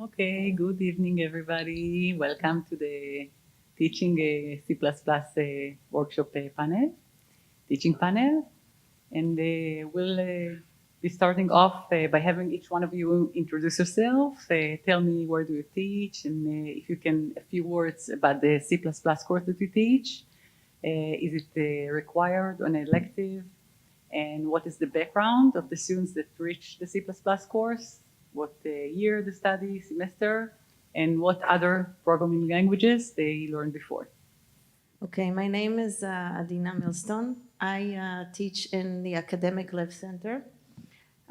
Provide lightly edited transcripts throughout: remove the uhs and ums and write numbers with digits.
Okay, good evening, everybody. Welcome to the teaching C++ workshop teaching panel. And we'll be starting off by having each one of you introduce yourself, tell me where do you teach, and if you can, a few words about the C++ course that you teach. Is it required or an elective? And what is the background of the students that reach the C++ course? What year the study, semester, and what other programming languages they learned before? Okay, my name is Adina Millstone. I teach in the Academic Live Center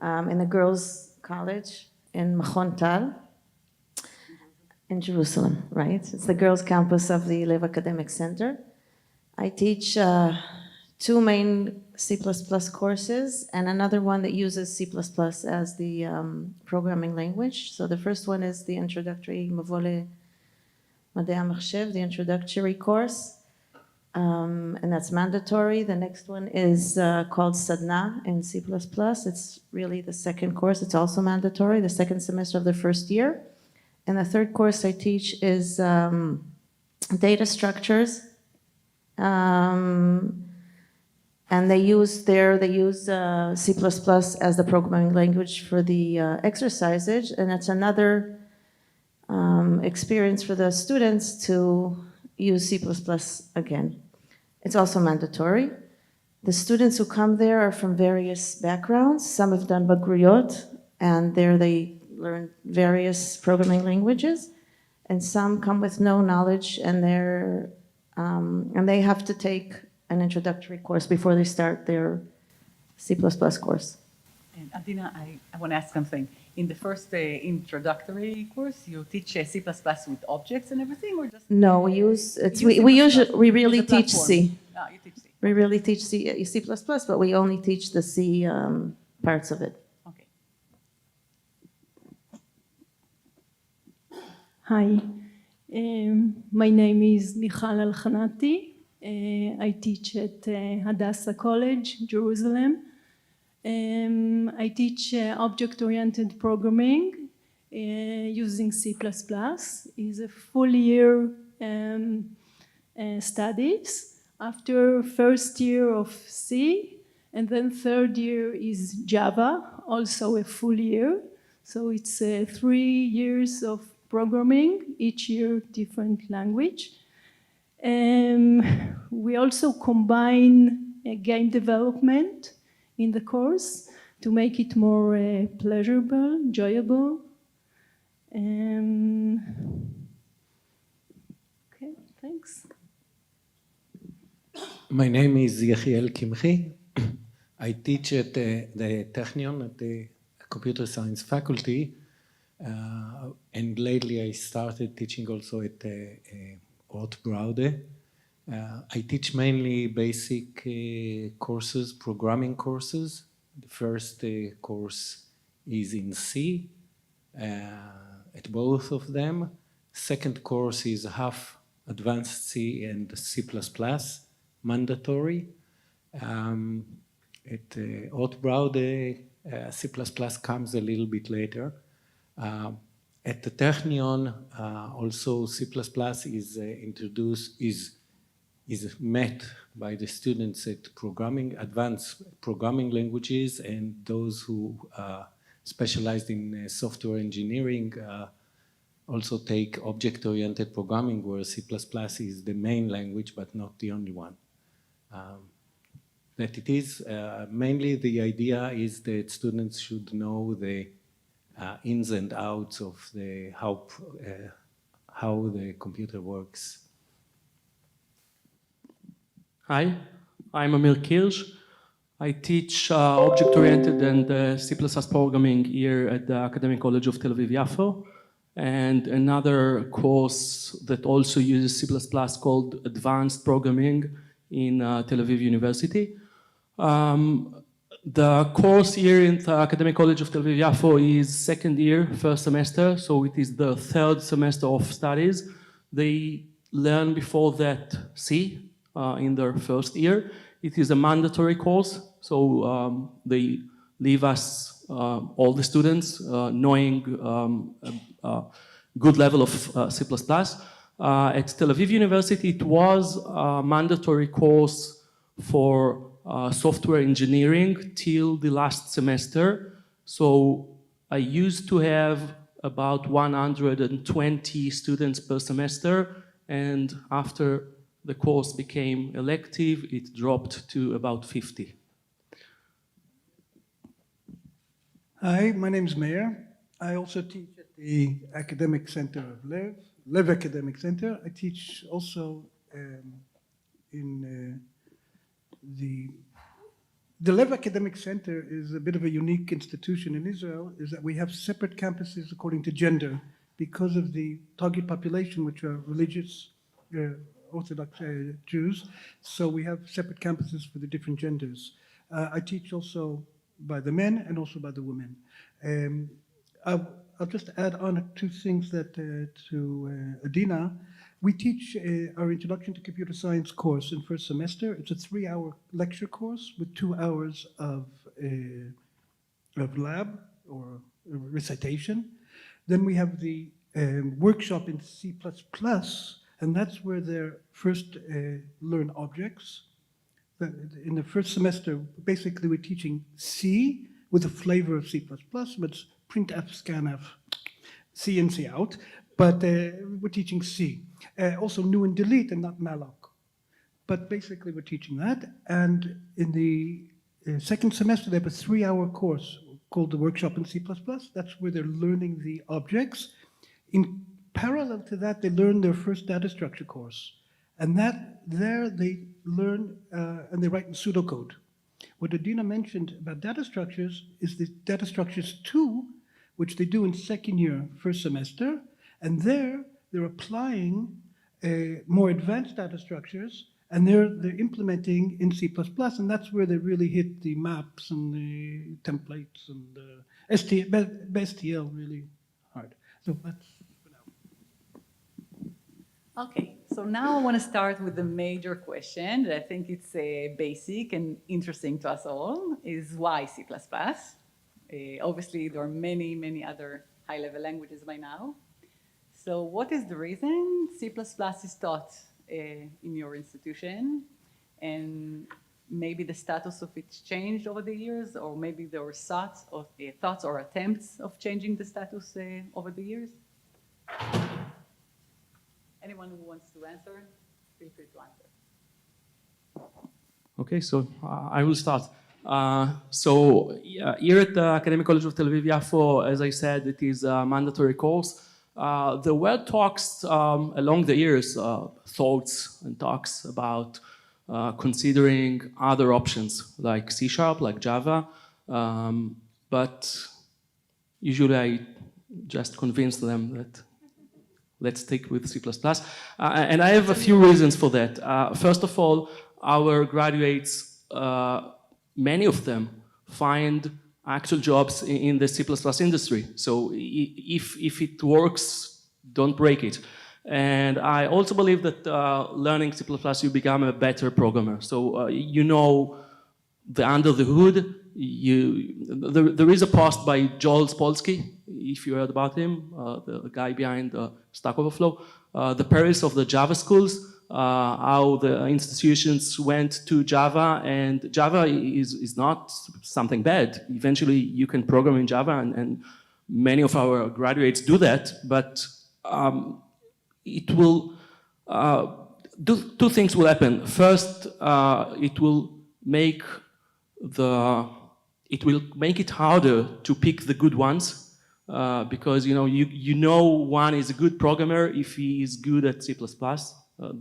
in the Girls College in Machon Tal in Jerusalem, right? It's the girls' campus of the Live Academic Center. I teach two main C++ courses and another one that uses C++ as the programming language. So the first one is the introductory Mavole Madei HaMachshev, the introductory course. And that's mandatory. The next one is called Sadna in C++. It's really the second course. It's also mandatory, the second semester of the first year. And the third course I teach is data structures. And they use C++ as the programming language for the exercises. And it's another experience for the students to use C++ again. It's also mandatory. The students who come there are from various backgrounds. Some have done Bagruyot, and there they learn various programming languages. And some come with no knowledge, and they have to take an introductory course before they start their C++ course. And Adina, I want to ask something. In the first introductory course, you teach C++ with objects and everything, or just no? We really teach C. No, you teach C. We really teach C++, but we only teach the C parts of it. Okay. Hi, my name is Michal Al-Khanati. I teach at Hadassah College, Jerusalem. I teach object-oriented programming using C++. It's a full year studies. After first year of C, and then third year is Java, also a full year. So it's 3 years of programming, each year different language. We also combine game development in the course to make it more pleasurable, enjoyable. Okay, thanks. My name is Yechiel Kimchi. I teach at the Technion at the Computer Science faculty, and lately I started teaching also at Ort Braude. I teach mainly basic courses, programming courses. The first course is in C at both of them. Second course is half advanced C and C++, mandatory. At Ort Braude, C++ comes a little bit later. At the Technion, also C++ is introduced, is met by the students at advanced programming languages, and those who specialized in software engineering also take object-oriented programming, where C++ is the main language, but not the only one. That it is, mainly the idea is that students should know the ins and outs of how the computer works. Hi, I'm Amir Kirsch. I teach object-oriented and C++ programming here at the Academic College of Tel Aviv-Yafo, and another course that also uses C++ called Advanced Programming in Tel Aviv University. The course here in the Academic College of Tel Aviv-Yafo is second year, first semester, so it is the third semester of studies. They learn before that C in their first year. It is a mandatory course, so they leave us, all the students, knowing good level of C++. At Tel Aviv University, it was a mandatory course for software engineering till the last semester. So I used to have about 120 students per semester, and after the course became elective, it dropped to about 50. Hi, my name is Meir. I also teach at the Academic Center of Lev Academic Center. I teach also in the Lev Academic Center is a bit of a unique institution in Israel, is that we have separate campuses according to gender because of the target population, which are religious Orthodox Jews. So we have separate campuses for the different genders. I teach also by the men and also by the women. I'll just add on two things that to Adina. We teach our Introduction to Computer Science course in first semester. It's a 3-hour lecture course with 2 hours of lab or recitation. Then we have the workshop in C++, and that's where they first learn objects. In the first semester, basically we're teaching C with a flavor of C++, but it's printf, scanf, C in, C out, but we're teaching C. Also new and delete and not malloc. But basically we're teaching that, and in the second semester they have a 3-hour course called the Workshop in C++. That's where they're learning the objects. In parallel to that, they learn their first data structure course. And there they learn and they write in pseudocode. What Adina mentioned about data structures is the data structures 2, which they do in second year, first semester. And there they're applying more advanced data structures, and they're implementing in C++, and that's where they really hit the maps and the templates and STL really hard. So that's for now. Okay, so now I want to start with the major question that I think it's basic and interesting to us all, is why C++? Obviously, there are many, many other high-level languages by now. So what is the reason C++ is taught in your institution? And maybe the status of it changed over the years, or maybe there were thoughts or attempts of changing the status over the years? Anyone who wants to answer, feel free to answer. Okay, so I will start. Here at the Academic College of Tel Aviv Yafo, as I said, it is a mandatory course. There were talks along the years, thoughts and talks about considering other options like C#, like Java, but usually I just convince them that let's stick with C++. And I have a few reasons for that. First of all, our graduates, many of them find actual jobs in the C++ industry. So if it works, don't break it. And I also believe that learning C++, you become a better programmer. So you know the under the hood. There is a post by Joel Spolsky, if you heard about him, the guy behind Stack Overflow, the perils of the Java schools, how the institutions went to Java, and Java is not something bad. Eventually you can program in Java, and many of our graduates do that, but it will, two things will happen. First, it will make it harder to pick the good ones, because you know one is a good programmer if he is good at C++.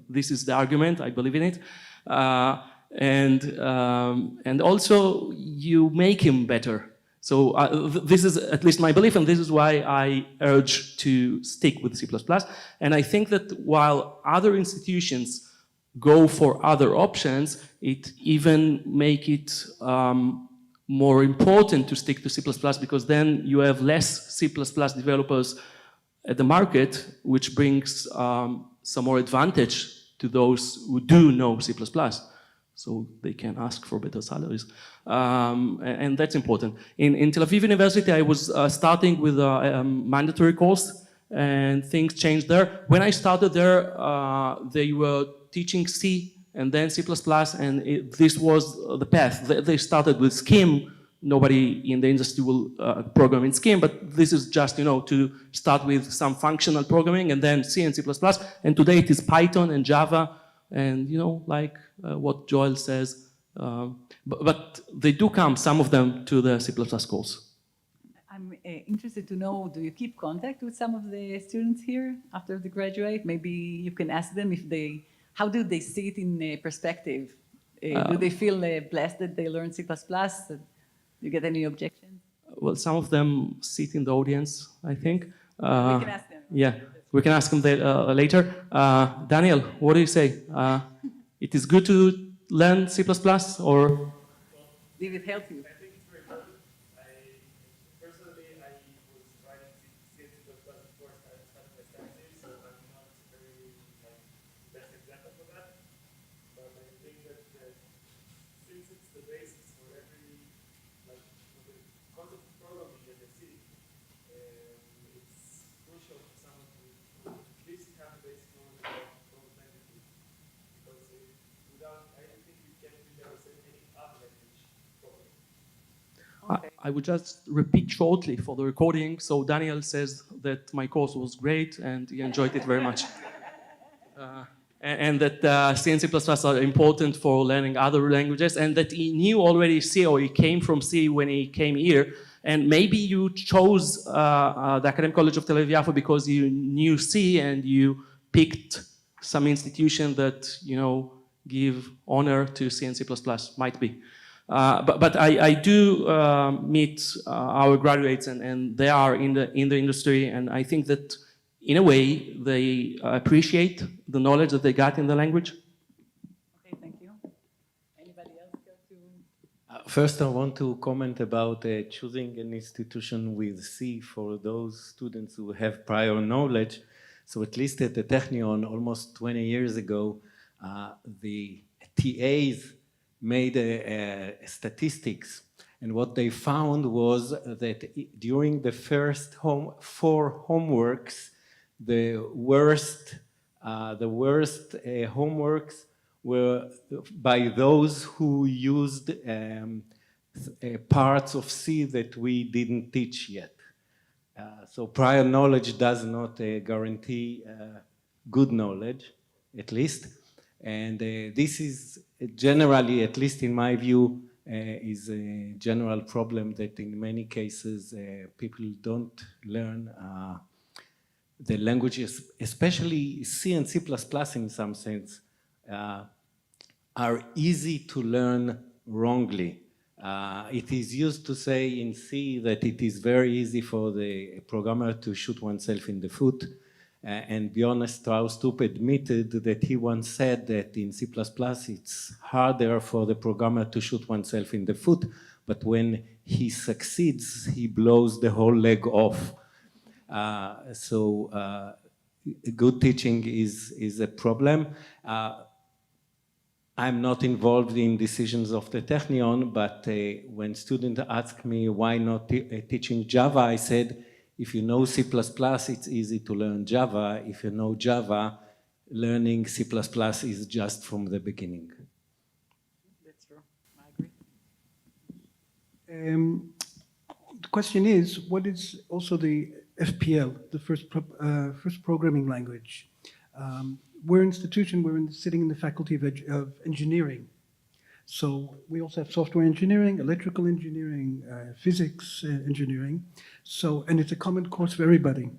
This is the argument, I believe in it. And also you make him better. So this is at least my belief, and this is why I urge to stick with C++. And I think that while other institutions go for other options, it even make it more important to stick to C++, because then you have less C++ developers at the market, which brings some more advantage to those who do know C++. So they can ask for better salaries. And that's important. In Tel Aviv University, I was starting with a mandatory course, and things changed there. When I started there, they were teaching C and then C++, and this was the path. They started with Scheme. Nobody in the industry will program in Scheme, but this is just, to start with some functional programming, and then C and C++. And today it is Python and Java, and like what Joel says. But they do come, some of them, to the C++ course. I'm interested to know, do you keep contact with some of the students here after they graduate? Maybe you can ask them how do they see it in perspective? Do they feel blessed that they learn C++? Do you get any objections? Well, some of them sit in the audience, I think. We can ask them. Yeah, we can ask them later. Daniel, what do you say? It is good to learn C++, or? Did it help you? I think it's very important. Personally, I was writing C before I started my studies, so I'm not very best example for that. But I think that since it's the basis for every for the concept of programming that I see, it's crucial for someone to at least have a basic knowledge about those languages. Because without, I don't think you can really understand any other language properly. I would just repeat shortly for the recording. So Daniel says that my course was great and he enjoyed it very much. And that C and C++ are important for learning other languages, and that he knew already C, or he came from C when he came here. And maybe you chose the Academic College of Tel Aviv-Yafo because you knew C and you picked some institution that, give honor to C and C++, might be. But I do meet our graduates, and they are in the industry, and I think that in a way they appreciate the knowledge that they got in the language. Okay, thank you. Anybody else care to? First, I want to comment about choosing an institution with C for those students who have prior knowledge. So at least at the Technion, almost 20 years ago, the TAs made statistics, and what they found was that during the first 4 homeworks, the worst homeworks were by those who used parts of C that we didn't teach yet. So prior knowledge does not guarantee good knowledge, at least. And this is generally, at least in my view, is a general problem that in many cases people don't learn the languages, especially C and C++ in some sense, are easy to learn wrongly. It is used to say in C that it is very easy for the programmer to shoot oneself in the foot. And Bjorn Stroustrup admitted that he once said that in C++ it's harder for the programmer to shoot oneself in the foot, but when he succeeds, he blows the whole leg off. So good teaching is a problem. I'm not involved in decisions of the Technion, but when students ask me why not teaching Java, I said, if you know C++, it's easy to learn Java. If you know Java, learning C++ is just from the beginning. That's true. I agree. The question is, what is also the FPL, the first programming language? We're an institution, sitting in the Faculty of Engineering. So we also have software engineering, electrical engineering, physics engineering. So, and it's a common course for everybody.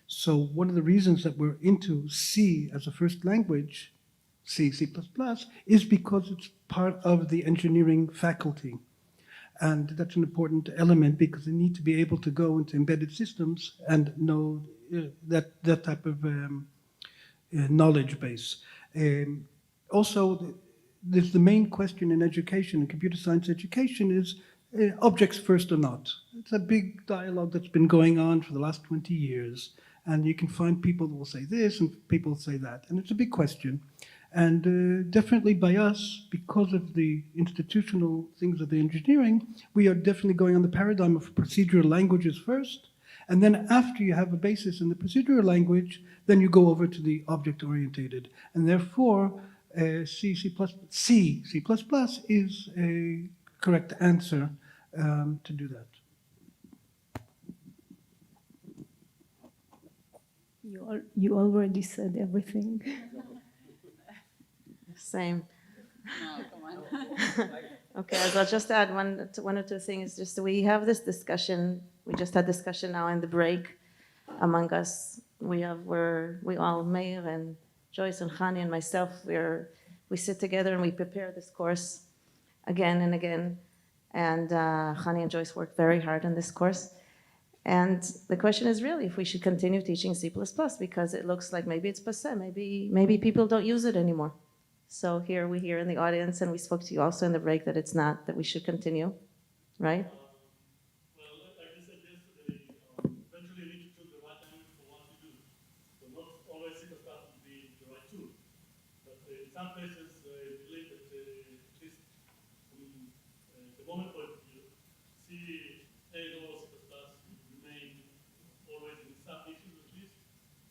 So one of the reasons that we're into C as a first language, C, C++, is because it's part of the engineering faculty. And that's an important element because they need to be able to go into embedded systems and know that type of knowledge base. Also, there's the main question in education, in computer science education, is objects first or not. It's a big dialogue that's been going on for the last 20 years. And you can find people that will say this and people will say that. And it's a big question. And definitely by us, because of the institutional things of the engineering, we are definitely going on the paradigm of procedural languages first, And then after you have a basis in the procedural language, then you go over to the object-oriented. And therefore, C, C++ is a correct answer to do that. You already said everything. Same. No, come on. Okay, as I'll just add one or two things. Just we have this discussion. We just had discussion now in the break among us. We all, Meir and Joyce and Chani and myself, we sit together and we prepare this course again and again. And Chani and Joyce work very hard on this course. And the question is really if we should continue teaching C++ because it looks like maybe it's passé, maybe people don't use it anymore. So here we hear in the audience, and we spoke to you also in the break that it's not, that we should continue, right? Well, like I said yesterday, eventually you need to choose the right language for what you do. So not always C++ would be the right tool. But in some places, I believe that at least from the moment point of view, C and or C++ remain always in some issues at least.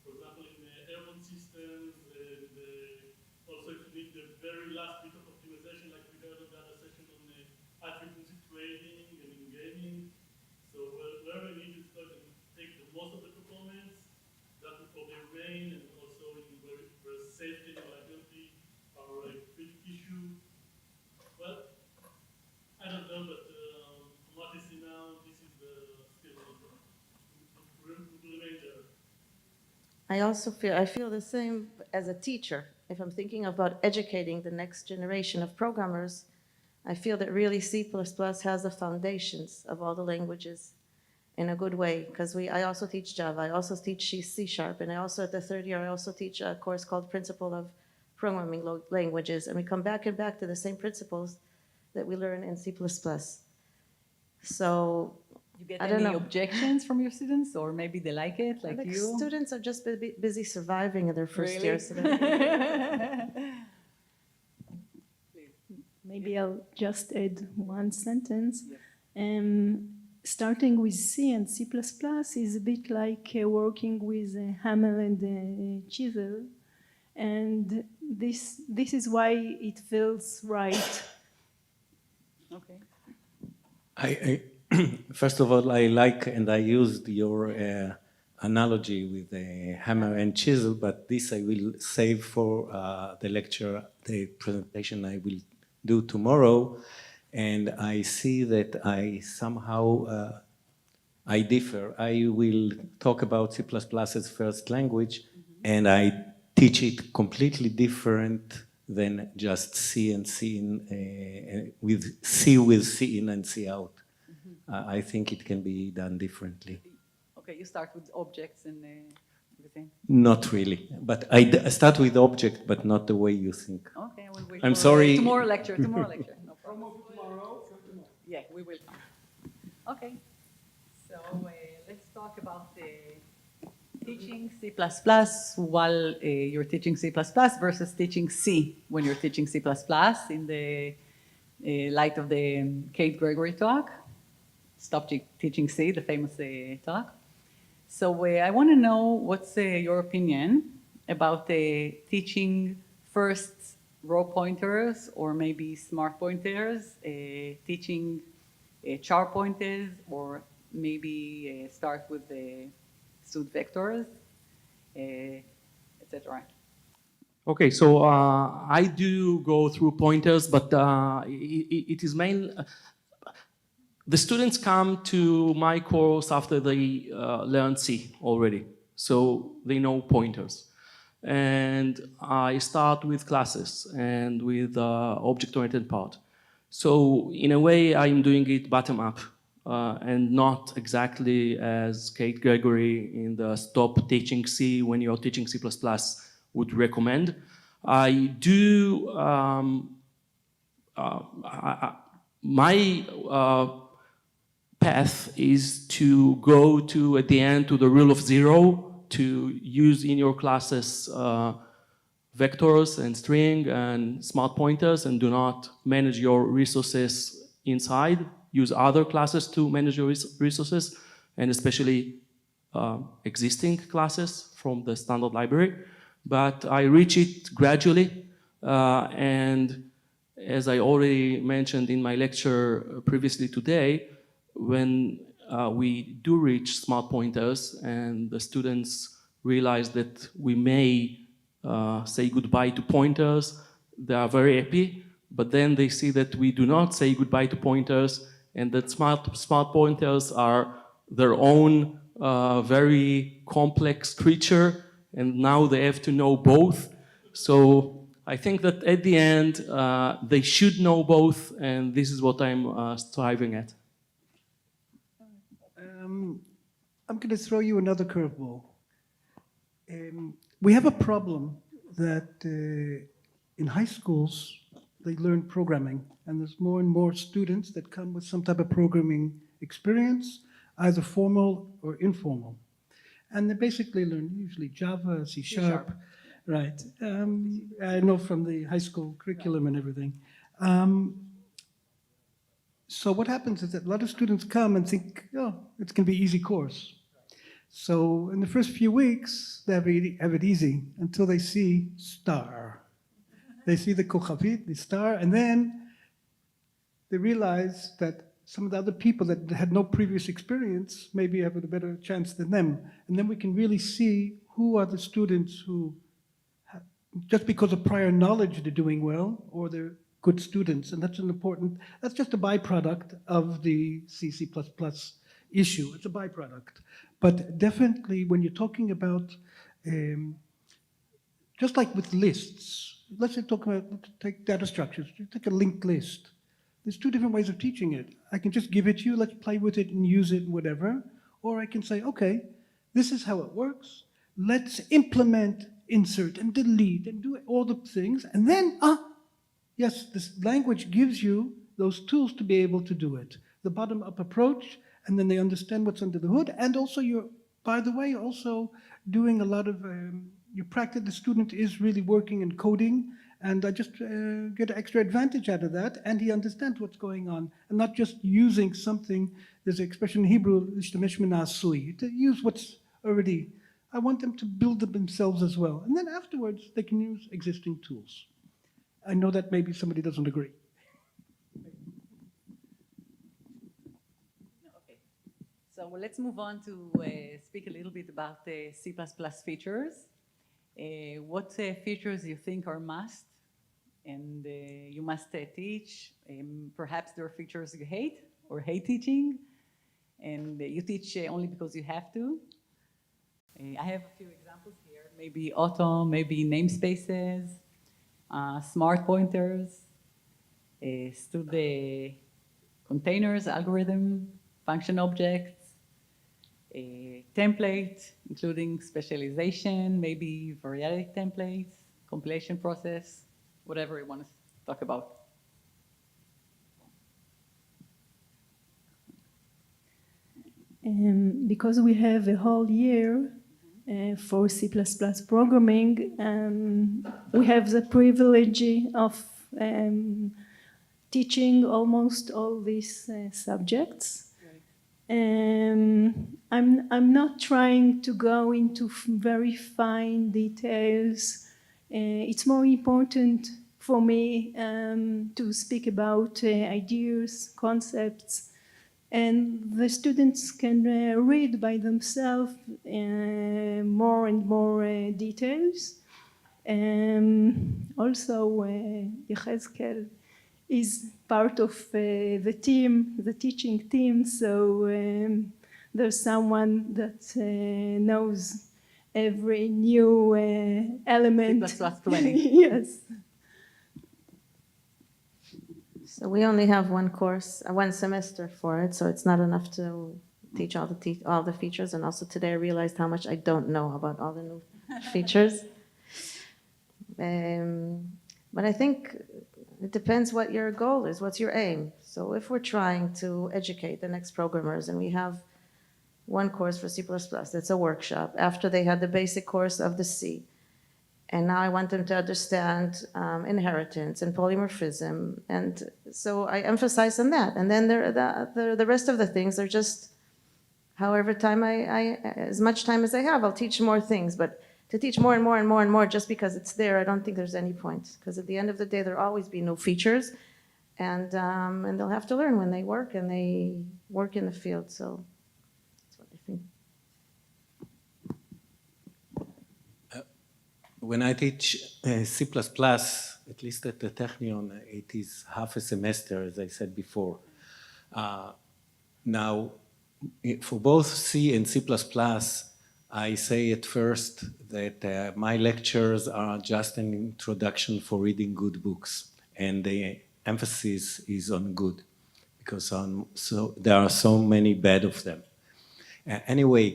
For example, in airborne systems, and also if you need the very last bit of optimization, like we heard on the other session on high-frequency trading and in gaming. So wherever you need to start and take the most of the performance, that will probably remain, and also in where safety and reliability are a big issue. Well, I don't know, but from what I see now, this is still remain there. I feel the same as a teacher. If I'm thinking about educating the next generation of programmers, I feel that really C++ has the foundations of all the languages in a good way. Because I also teach Java, I also teach C#, and I also, at the third year, I also teach a course called Principle of Programming Languages. And we come back and back to the same principles that we learn in C++. So You get I don't any know. objections from your students, or maybe they like it, like the you? students are just busy surviving in their first Really? year. So they're- Maybe I'll just add one sentence. Yes. Starting with C and C++ is a bit like working with a hammer and a chisel. And this is why it feels right. Okay. First of all, I like and I used your analogy with the hammer and chisel, but this I will save for the lecture, the presentation I will do tomorrow. And I see that I somehow, I differ. I will talk about C++ as first language, and I teach it completely different than just C and C in, with C in and C out. I think it can be done differently. Okay, you start with objects and everything. Not really, but I start with object, but not the way you think. Okay, we'll wait I'm for sorry. tomorrow lecture. No problem. Yeah, we will come. Okay, so let's talk about teaching C++ while you're teaching C++ versus teaching C when you're teaching C++ in the light of the Kate Gregory talk. Stop Teaching C, the famous talk. So I want to know what's your opinion about teaching first row pointers or maybe smart pointers, teaching char pointers, or maybe start with stud vectors, etc. Okay, so I do go through pointers, but it is mainly the students come to my course after they learn C already, so they know pointers. And I start with classes and with object-oriented part. So in a way, I'm doing it bottom-up and not exactly as Kate Gregory in the Stop Teaching C when you're teaching C++ would recommend. I do, my path is to go to, at the end, to the rule of zero, to use in your classes vectors and string and smart pointers, and do not manage your resources inside. Use other classes to manage your resources, and especially existing classes from the standard library, but I reach it gradually. And as I already mentioned in my lecture previously today, when we do reach smart pointers and the students realize that we may say goodbye to pointers, they are very happy, but then they see that we do not say goodbye to pointers and that smart pointers are their own very complex creature, and now they have to know both. So I think that at the end, they should know both, and this is what I'm striving at. I'm going to throw you another curveball. We have a problem that in high schools, they learn programming, and there's more and more students that come with some type of programming experience, either formal or informal. And they basically learn usually Java, C#. Right. I know from the high school curriculum and everything. So what happens is that a lot of students come and think, oh, it's going to be an easy course. So in the first few weeks, they have it easy until they see star. They see the kochavit, the star, and then they realize that some of the other people that had no previous experience maybe have a better chance than them. And then we can really see who are the students who, just because of prior knowledge, they're doing well, or they're good students. And that's that's just a byproduct of the C++ issue. It's a byproduct. But definitely when you're talking about, just like with lists, let's take data structures, you take a linked list. There's two different ways of teaching it. I can just give it to you, let's play with it and use it and whatever. Or I can say, okay, this is how it works. Let's implement, insert, and delete, and do all the things. And then, yes, this language gives you those tools to be able to do it. The bottom-up approach, and then they understand what's under the hood. And also you're, by the way, also doing a lot of, your practice, the student is really working and coding, and I just get an extra advantage out of that, and he understands what's going on, and not just using something, there's an expression in Hebrew, to use what's already, I want them to build it themselves as well. And then afterwards, they can use existing tools. I know that maybe somebody doesn't agree. Okay. So let's move on to speak a little bit about the C++ features. What features you think are must and you must teach? Perhaps there are features you hate or hate teaching, and you teach only because you have to. I have a few examples here, maybe auto, maybe namespaces, smart pointers, containers, algorithm, function objects, template, including specialization, maybe variety templates, compilation process, whatever you want to talk about. Because we have a whole year for C++ programming, we have the privilege of teaching almost all these subjects. I'm not trying to go into very fine details. It's more important for me to speak about ideas, concepts, and the students can read by themselves more and more details. Also, Yechezkel is part of the team, the teaching team, so there's someone that knows every new element. C++ 20. Yes. So we only have one course, one semester for it, so it's not enough to teach all the features. And also today I realized how much I don't know about all the new features. But I think it depends what your goal is, what's your aim. So if we're trying to educate the next programmers and we have one course for C++, that's a workshop, after they had the basic course of the C, and now I want them to understand inheritance and polymorphism, and so I emphasize on that. And then the rest of the things are just however as much time as I have, I'll teach more things. But to teach more and more and more and more just because it's there, I don't think there's any point. Because at the end of the day, there'll always be new features, and they'll have to learn when they work and they work in the field. So that's what I think. When I teach C++, at least at the Technion, it is half a semester, as I said before. Now, for both C and C++, I say at first that my lectures are just an introduction for reading good books, and the emphasis is on good, because there are so many bad of them. Anyway,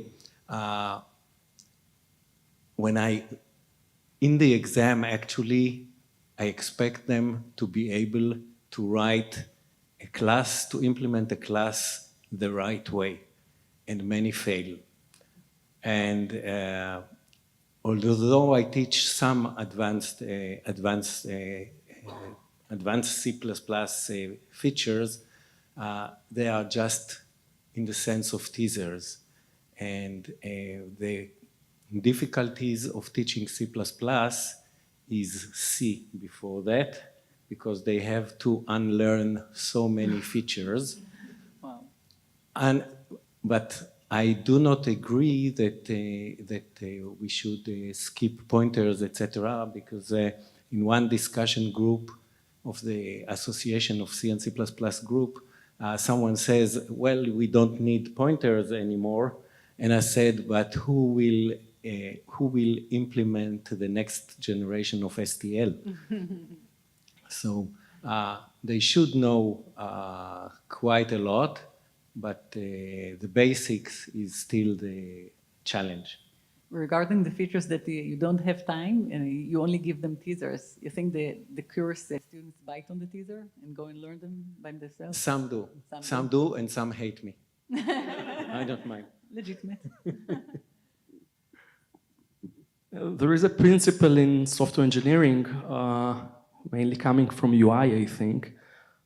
in the exam, actually, I expect them to be able to write a class, to implement a class the right way, and many fail. And although I teach some advanced C++ features, they are just in the sense of teasers. And the difficulties of teaching C++ is C before that, because they have to unlearn so many features. Wow. But I do not agree that we should skip pointers, etc., because in one discussion group of the Association of C and C++ group, someone says, well, we don't need pointers anymore. And I said, but who will implement the next generation of STL? So they should know quite a lot, but the basics is still the challenge. Regarding the features that you don't have time and you only give them teasers, you think the curious students bite on the teaser and go and learn them by themselves? Some do. Some do, and some hate me. I don't mind. Legitimate. There is a principle in software engineering, mainly coming from UI, I think,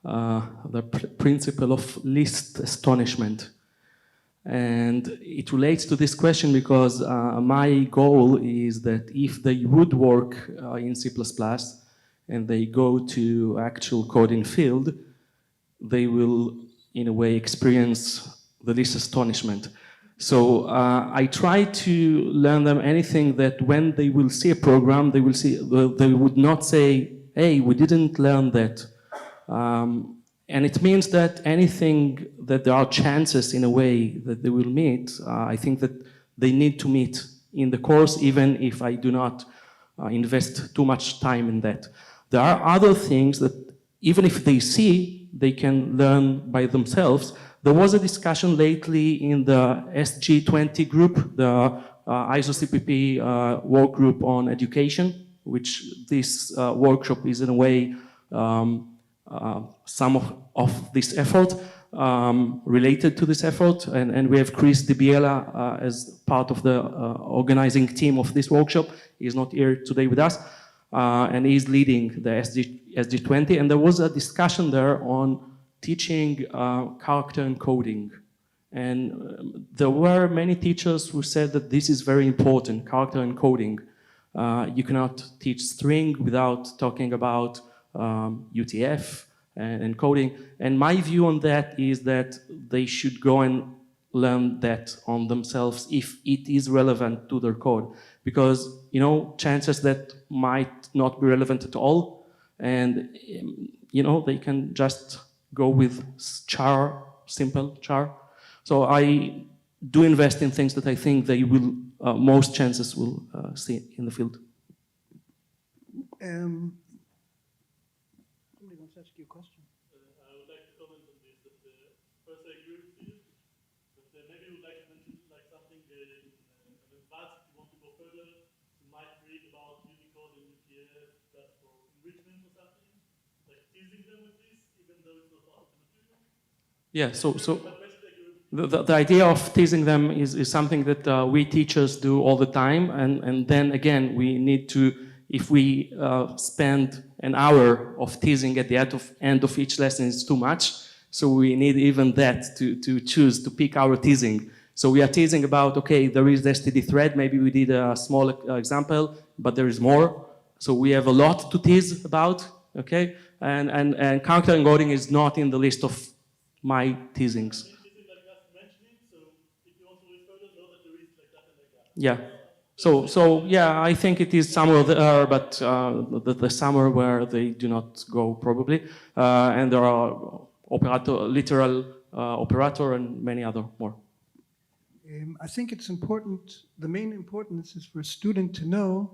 the principle of least astonishment. And it relates to this question because my goal is that if they would work in C++ and they go to actual coding field, they will, in a way, experience the least astonishment. So I try to learn them anything that when they will see a program, they would not say, hey, we didn't learn that. And it means that anything that there are chances in a way that they will meet, I think that they need to meet in the course, even if I do not invest too much time in that. There are other things that even if they see, they can learn by themselves. There was a discussion lately in the SG20 group, the ISO CPP work group on education, which this workshop is in a way some of this effort, related to this effort. And we have Chris DiBiela as part of the organizing team of this workshop. He's not here today with us, and he's leading the SG20. And there was a discussion there on teaching character encoding. And there were many teachers who said that this is very important, character encoding. You cannot teach string without talking about UTF and encoding. And my view on that is that they should go and learn that on themselves if it is relevant to their code. Because, you know, chances that might not be relevant at all. And, you know, they can just go with char, simple char. So I do invest in things that I think they will, most chances will see in the field. Somebody wants to ask you a question. I would like to comment on this. That, first, I agree with you, but maybe you would like to mention like something advanced. If you want to go further, you might read about Unicode and UTF just for enrichment or something, like teasing them with this, even though it's not part of the material. Yeah, so the idea of teasing them is something that we teachers do all the time. And then again, we need to, if we spend an hour of teasing at the end of each lesson, it's too much. So we need even that to choose, to pick our teasing. So we are teasing about, okay, there is the STD thread, maybe we did a small example, but there is more. So we have a lot to tease about, okay? And character encoding is not in the list of my teasings. Yeah. So yeah, I think it is somewhere there, but the summer where they do not go probably, and there are literal operator and many other more. I think it's important, the main importance is for a student to know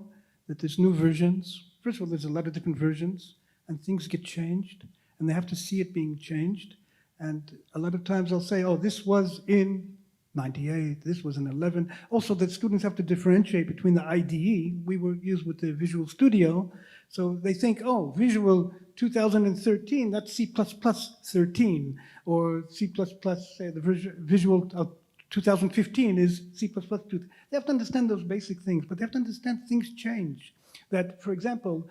that there's new versions. First of all, there's a lot of different versions, and things get changed, and they have to see it being changed. And a lot of times they'll say, oh, this was in 98, this was in 11. Also, that students have to differentiate between the IDE, we were used with the Visual Studio, so they think, oh, Visual 2013, that's C++ 13, or C++, the Visual 2015 is C++. They have to understand those basic things, but they have to understand things change. That, for example,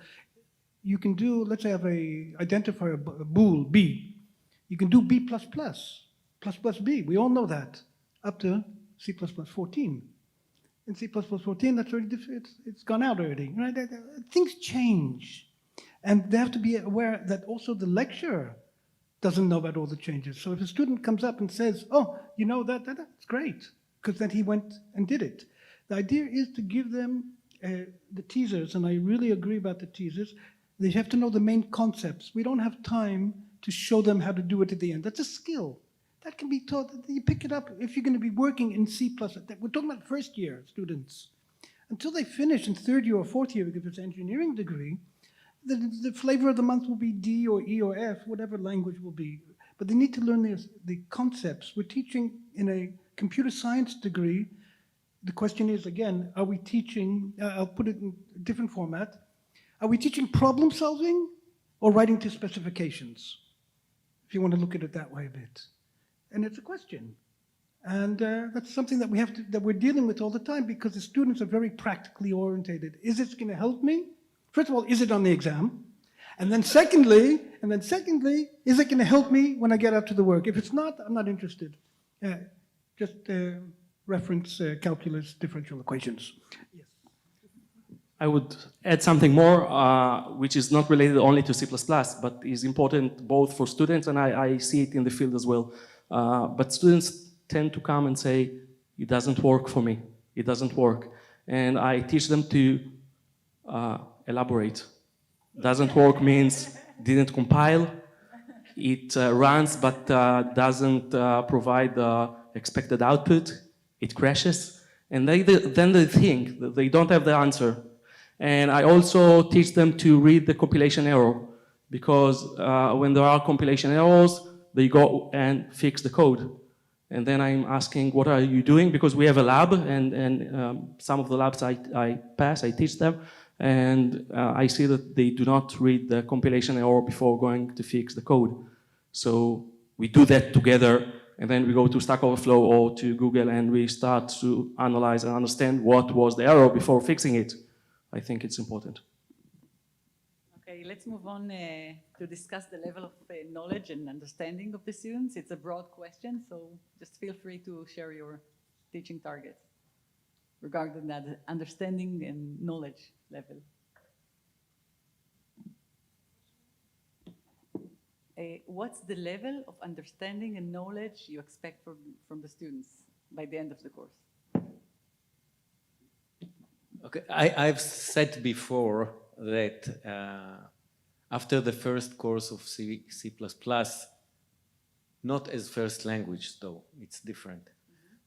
you can do, let's say I have a identifier, a bool, B. You can do B++, B, we all know that, up to C++ 14. In C++ 14, that's already, it's gone out already, right? Things change. And they have to be aware that also the lecturer doesn't know about all the changes. So if a student comes up and says, oh, you know that's great, because then he went and did it. The idea is to give them the teasers, and I really agree about the teasers. They have to know the main concepts. We don't have time to show them how to do it at the end. That's a skill. That can be taught. You pick it up if you're going to be working in C++. We're talking about first year students. Until they finish in third year or fourth year, if it's an engineering degree, the flavor of the month will be D or E or F, whatever language will be. But they need to learn the concepts. We're teaching in a computer science degree. The question is, again, are we teaching, I'll put it in a different format, are we teaching problem solving or writing to specifications? If you want to look at it that way a bit. And it's a question. And that's something that that we're dealing with all the time because the students are very practically orientated. Is this going to help me? First of all, is it on the exam? And then secondly, is it going to help me when I get out to the work? If it's not, I'm not interested. Just reference calculus differential equations. Yes. I would add something more, which is not related only to C++, but is important both for students, and I see it in the field as well. But students tend to come and say, it doesn't work for me. It doesn't work. And I teach them to elaborate. Doesn't work means didn't compile. It runs but doesn't provide the expected output. It crashes. And then they think that they don't have the answer. And I also teach them to read the compilation error because when there are compilation errors, they go and fix the code. And then I'm asking, what are you doing? Because we have a lab, and some of the labs I pass, I teach them, and I see that they do not read the compilation error before going to fix the code. So we do that together, and then we go to Stack Overflow or to Google, and we start to analyze and understand what was the error before fixing it. I think it's important. Okay, let's move on to discuss the level of knowledge and understanding of the students. It's a broad question, so just feel free to share your teaching targets regarding that understanding and knowledge level. What's the level of understanding and knowledge you expect from the students by the end of the course? Okay, I've said before that after the first course of C++, not as first language though, it's different,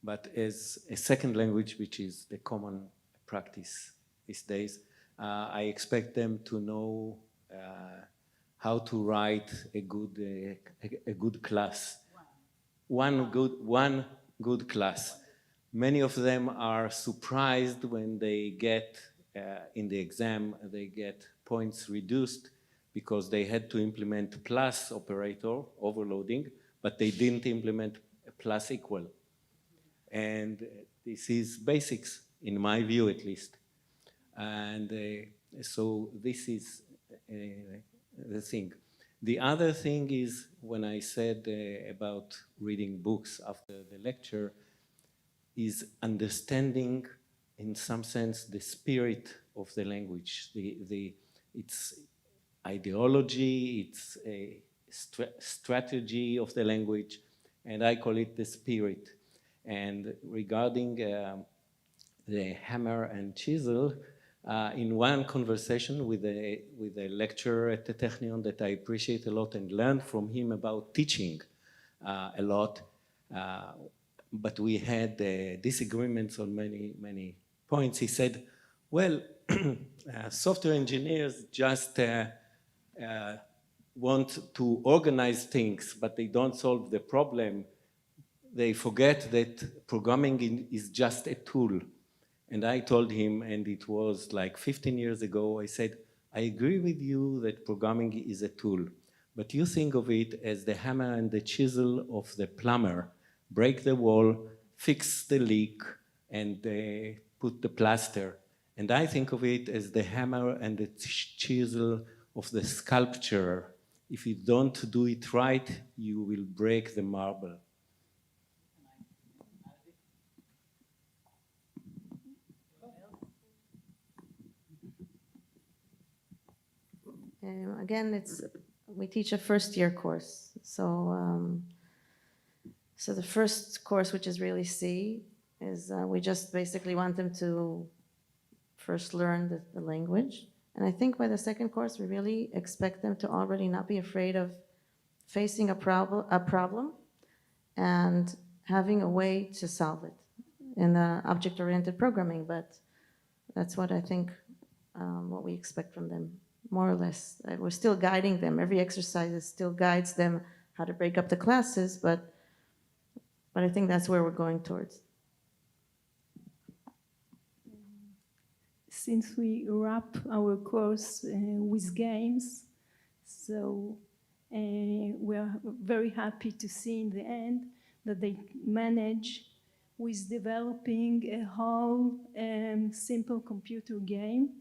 but as a second language, which is the common practice these days, I expect them to know how to write a good class. One good class. Many of them are surprised when they get in the exam, they get points reduced because they had to implement plus operator, overloading, but they didn't implement a plus equal. And this is basics, in my view at least. And so this is the thing. The other thing is when I said about reading books after the lecture, is understanding, in some sense, the spirit of the language, its ideology, its strategy of the language, and I call it the spirit. And regarding the hammer and chisel, in one conversation with a lecturer at the Technion that I appreciate a lot and learned from him about teaching a lot, but we had disagreements on many points. He said, well, software engineers just want to organize things, but they don't solve the problem. They forget that programming is just a tool. And I told him, and it was like 15 years ago, I said, I agree with you that programming is a tool, but you think of it as the hammer and the chisel of the plumber. Break the wall, fix the leak, and put the plaster. And I think of it as the hammer and the chisel of the sculptor. If you don't do it right, you will break the marble. Again, we teach a first-year course. So the first course, which is really C, is we just basically want them to first learn the language. And I think by the second course, we really expect them to already not be afraid of facing a problem and having a way to solve it in the object-oriented programming. But that's what I think, what we expect from them, more or less. We're still guiding them. Every exercise still guides them how to break up the classes, but I think that's where we're going towards. Since we wrap our course with games, so we are very happy to see in the end that they manage with developing a whole simple computer game.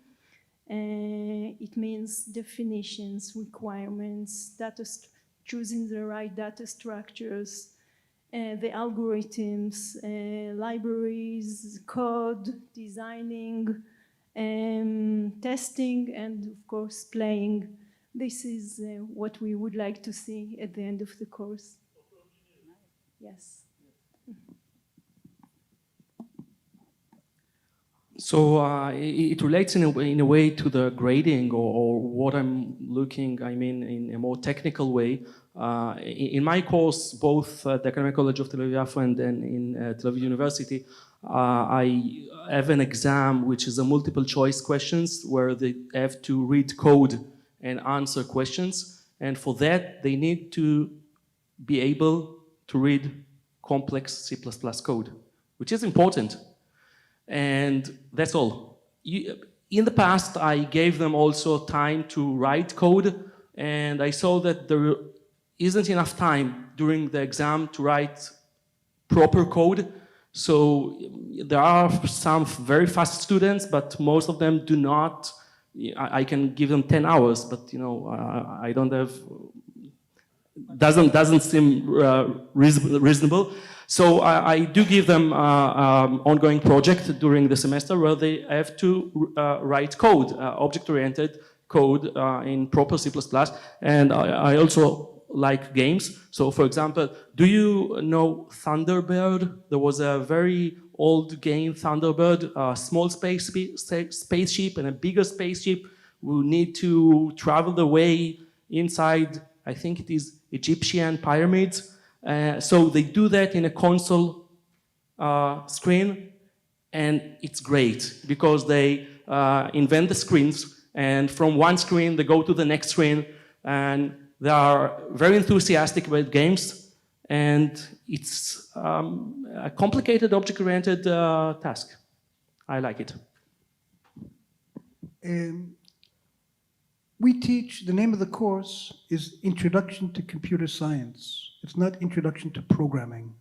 It means definitions, requirements, choosing the right data structures, the algorithms, libraries, code, designing, testing, and of course playing. This is what we would like to see at the end of the course. Yes. So it relates in a way to the grading or what I'm looking, I mean, in a more technical way. In my course, both at the Academic College of Tel Aviv-Yafo and then in Tel Aviv University, I have an exam which is a multiple choice questions where they have to read code and answer questions. And for that, they need to be able to read complex C++ code, which is important. And that's all. In the past, I gave them also time to write code, and I saw that there isn't enough time during the exam to write proper code. So there are some very fast students, but most of them do not. I can give them 10 hours, but I don't have, doesn't seem reasonable. So I do give them ongoing project during the semester where they have to write code, object-oriented code in proper C++. And I also like games. So for example, do you know Thunderbird? There was a very old game, Thunderbird, a small spaceship and a bigger spaceship who need to travel the way inside, I think it is Egyptian pyramids. So they do that in a console screen, and it's great because they invent the screens, and from one screen they go to the next screen, and they are very enthusiastic about games, and it's a complicated object-oriented task. I like it. We teach, the name of the course is Introduction to Computer Science. It's not Introduction to Programming.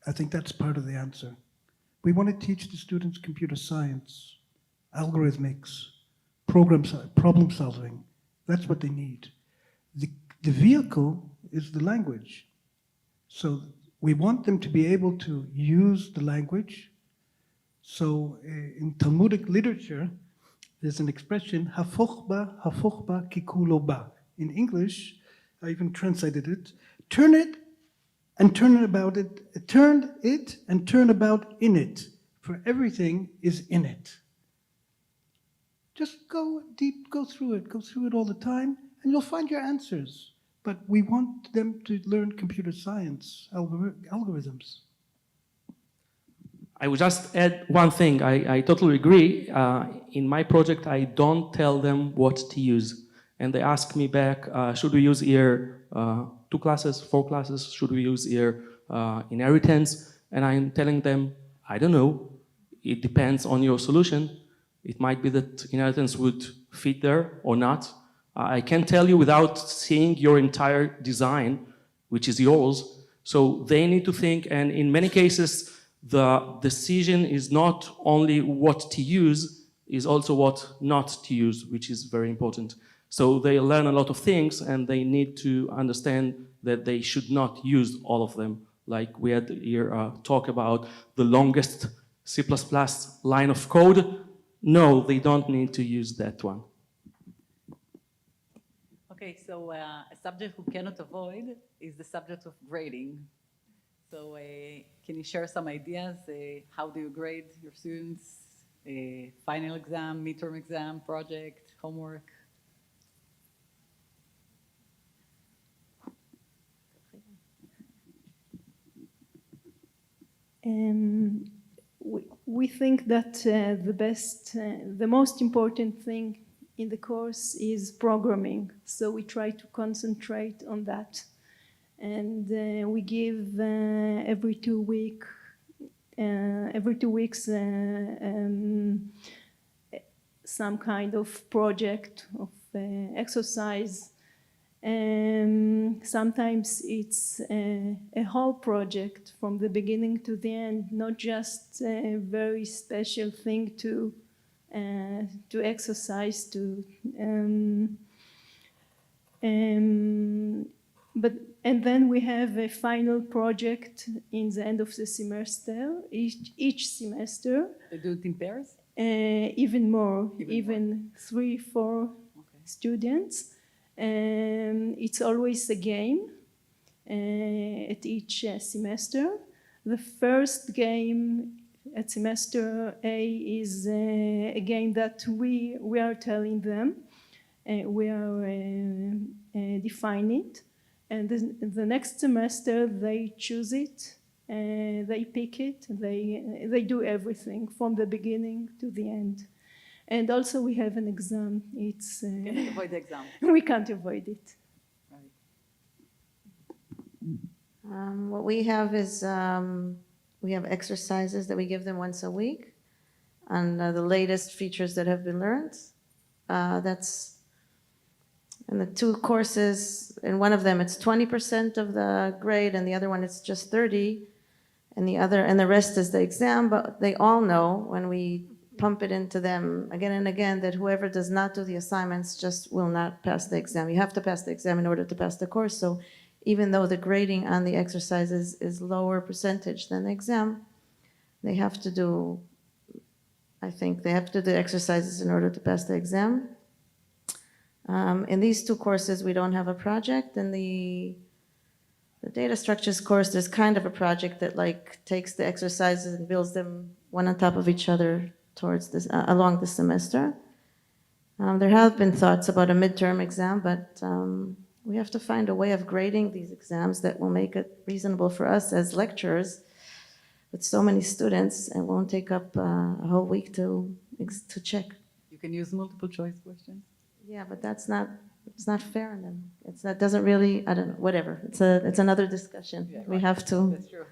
I think that's part of the answer. We want to teach the students computer science, algorithmics, problem solving. That's what they need. The vehicle is the language. So We want them to be able to use the language. So in Talmudic literature, there's an expression, hafochba kikuloba. In English, I even translated it, turn it and turn about it, turn it and turn about in it, for everything is in it. Just go deep, go through it all the time, and you'll find your answers. But we want them to learn computer science, algorithms. I would just add one thing. I totally agree. In my project, I don't tell them what to use. And they ask me back, should we use here 2 classes, 4 classes? Should we use here inheritance? And I'm telling them, I don't know. It depends on your solution. It might be that inheritance would fit there or not. I can't tell you without seeing your entire design, which is yours. So they need to think, and in many cases, the decision is not only what to use, is also what not to use, which is very important. So they learn a lot of things, and they need to understand that they should not use all of them. Like we had here talk about the longest C++ line of code. No, they don't need to use that one. Okay, so a subject we cannot avoid is the subject of grading. So can you share some ideas? How do you grade your students? Final exam, midterm exam, project, homework? We think that the most important thing in the course is programming. So we try to concentrate on that. And we give every 2 weeks some kind of project, of exercise. Sometimes it's a whole project from the beginning to the end, not just a very special thing to exercise, and then we have a final project in the end of the semester, each semester. They do it in pairs? Even more, Even 3, 4 students. It's always a game at each semester. The first game at semester A is a game that we are telling them. We are defining it. And the next semester they choose it, they pick it, they do everything from the beginning to the end. And also we have an exam. It's Can't avoid the exam. we can't avoid it. Right. What we have is we have exercises that we give them once a week on the latest features that have been learned. That's in the 2 courses. In one of them, it's 20% of the grade, and the other one it's just 30, and the rest is the exam. But they all know when we pump it into them again and again that whoever does not do the assignments just will not pass the exam. You have to pass the exam in order to pass the course. So even though the grading on the exercises is lower percentage than the exam, they have to do, I think they have to do the exercises in order to pass the exam. In these 2 courses, we don't have a project. In the data structures course, there's kind of a project that like takes the exercises and builds them one on top of each other towards this along the semester. There have been thoughts about a midterm exam, but we have to find a way of grading these exams that will make it reasonable for us as lecturers. With so many students, it won't take up a whole week to check. You can use multiple choice questions. Yeah, but it's not fair on them. That doesn't really, I don't know, whatever. It's another discussion. Yeah, We have to. That's true.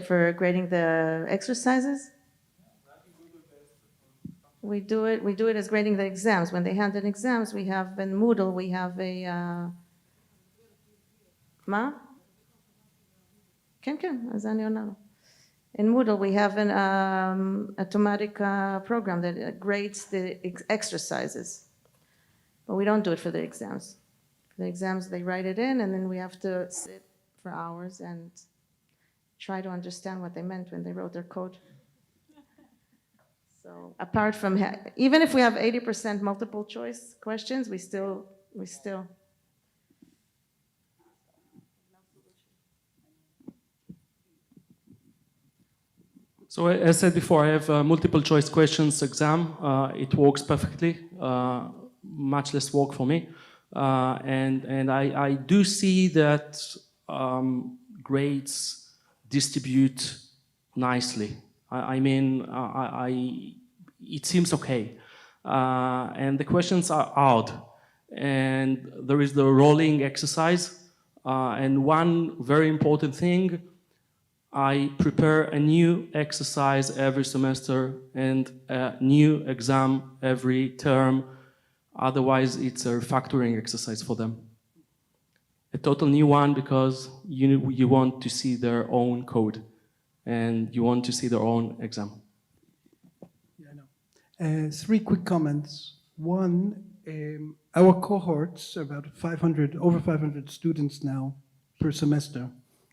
For grading the exercises? We do it as grading the exams. When they hand in exams, we have in Moodle, we have a מה? כן, כן, אז אני עונה לו. In Moodle, we have an automatic program that grades the exercises, but we don't do it for the exams. For the exams, they write it in, and then we have to sit for hours and try to understand what they meant when they wrote their code. So apart from, even if we have 80% multiple choice questions, we still. So as said before, I have a multiple choice questions exam. It works perfectly, much less work for me. And I do see that grades distribute nicely. I mean, it seems okay. And the questions are hard. And there is the rolling exercise. And one very important thing, I prepare a new exercise every semester and a new exam every term. Otherwise, it's a refactoring exercise for them. A total new one because you want to see their own code and you want to see their own exam. Yeah, I know. 3 quick comments. One, our cohorts are about over 500 students now per semester.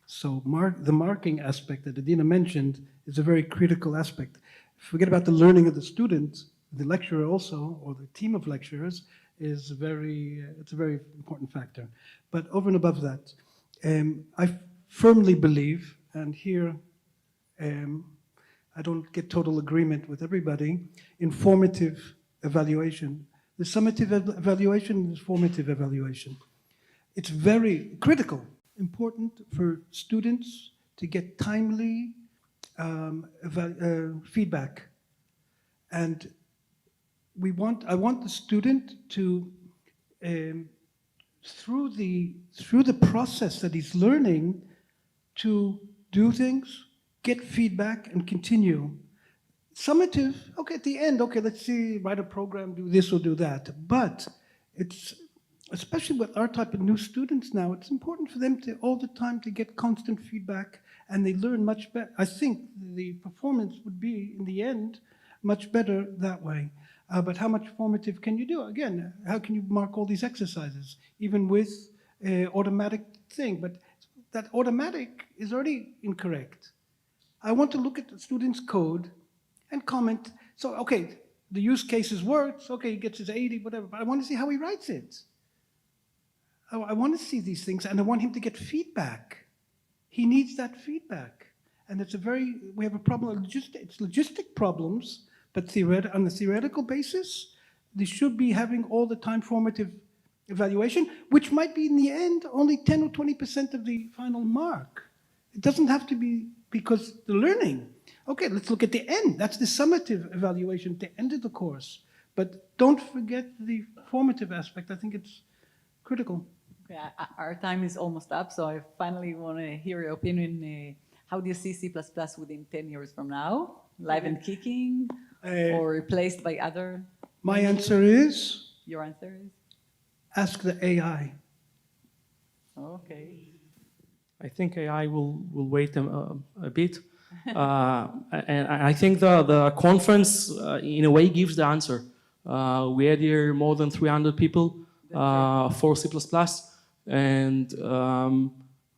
So the marking aspect that Adina mentioned is a very critical aspect. Forget about the learning of the student, the lecturer also, or the team of lecturers, is it's a very important factor. But over and above that, I firmly believe, and here I don't get total agreement with everybody, in formative evaluation. The summative evaluation is formative evaluation. It's very critical, important for students to get timely feedback. And I want the student to, through the process that he's learning, to do things, get feedback, and continue. Summative, okay, at the end, okay, let's see, write a program, do this or do that. But it's, especially with our type of new students now, it's important for them to all the time to get constant feedback, and they learn much better. I think the performance would be, in the end, much better that way. But how much formative can you do? Again, how can you mark all these exercises, even with automatic thing? But that automatic is already incorrect. I want to look at the student's code and comment. So, okay, the use cases works. Okay, he gets his 80, whatever. But I want to see how he writes it. I want to see these things, and I want him to get feedback. He needs that feedback. And we have a problem, it's logistic problems, but on the theoretical basis, they should be having all the time formative evaluation, which might be in the end only 10 or 20% of the final mark. It doesn't have to be because the learning. Okay, let's look at the end. That's the summative evaluation at the end of the course. But don't forget the formative aspect. I think it's critical. Okay, our time is almost up, so I finally want to hear your opinion. How do you see C++ within 10 years from now? Live and kicking, or replaced by other? My answer is? Your answer is? Ask the AI. Okay. I think AI will wait a bit. And I think the conference, in a way, gives the answer. We had here more than 300 people for C++. And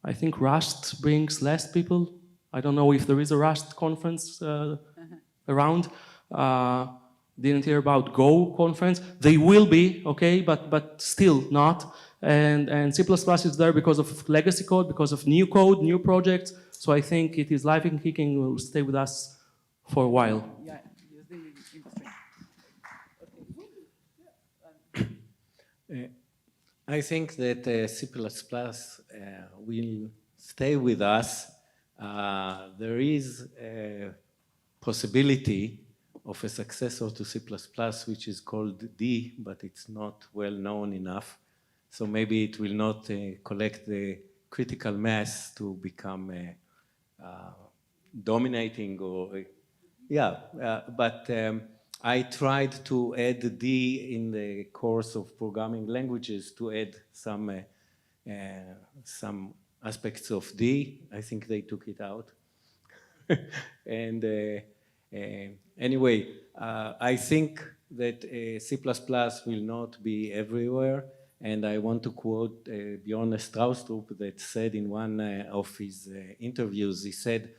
I think Rust brings less people. I don't know if there is a Rust conference around. Didn't hear about Go conference. They will be, okay, but still not. And C++ is there because of legacy code, because of new code, new projects. So I think it is live and kicking, will stay with us for a while. Yeah, use the industry. I think that C++ will stay with us. There is a possibility of a successor to C++, which is called D, but it's not well known enough. So maybe it will not collect the critical mass to become dominating or, but I tried to add D in the course of programming languages to add some aspects of D. I think they took it out. And anyway, I think that C++ will not be everywhere. And I want to quote Bjorn Stroustrup that said in one of his interviews, he said,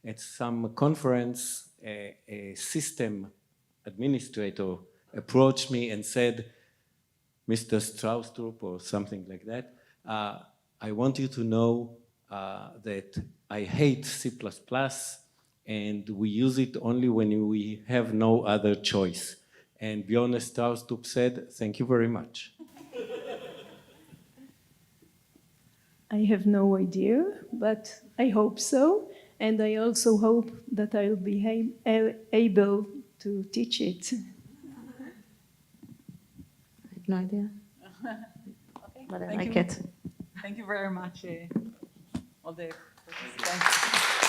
at some conference, a system administrator approached me and said, Mr. Stroustrup, or something like that, I want you to know that I hate C++, and we use it only when we have no other choice. And Bjorn Stroustrup said, thank you very much. I have no idea, but I hope so. And I also hope that I'll be able to teach it. I have no idea, Okay, but I thank like you. it. Thank you very much, all the participants.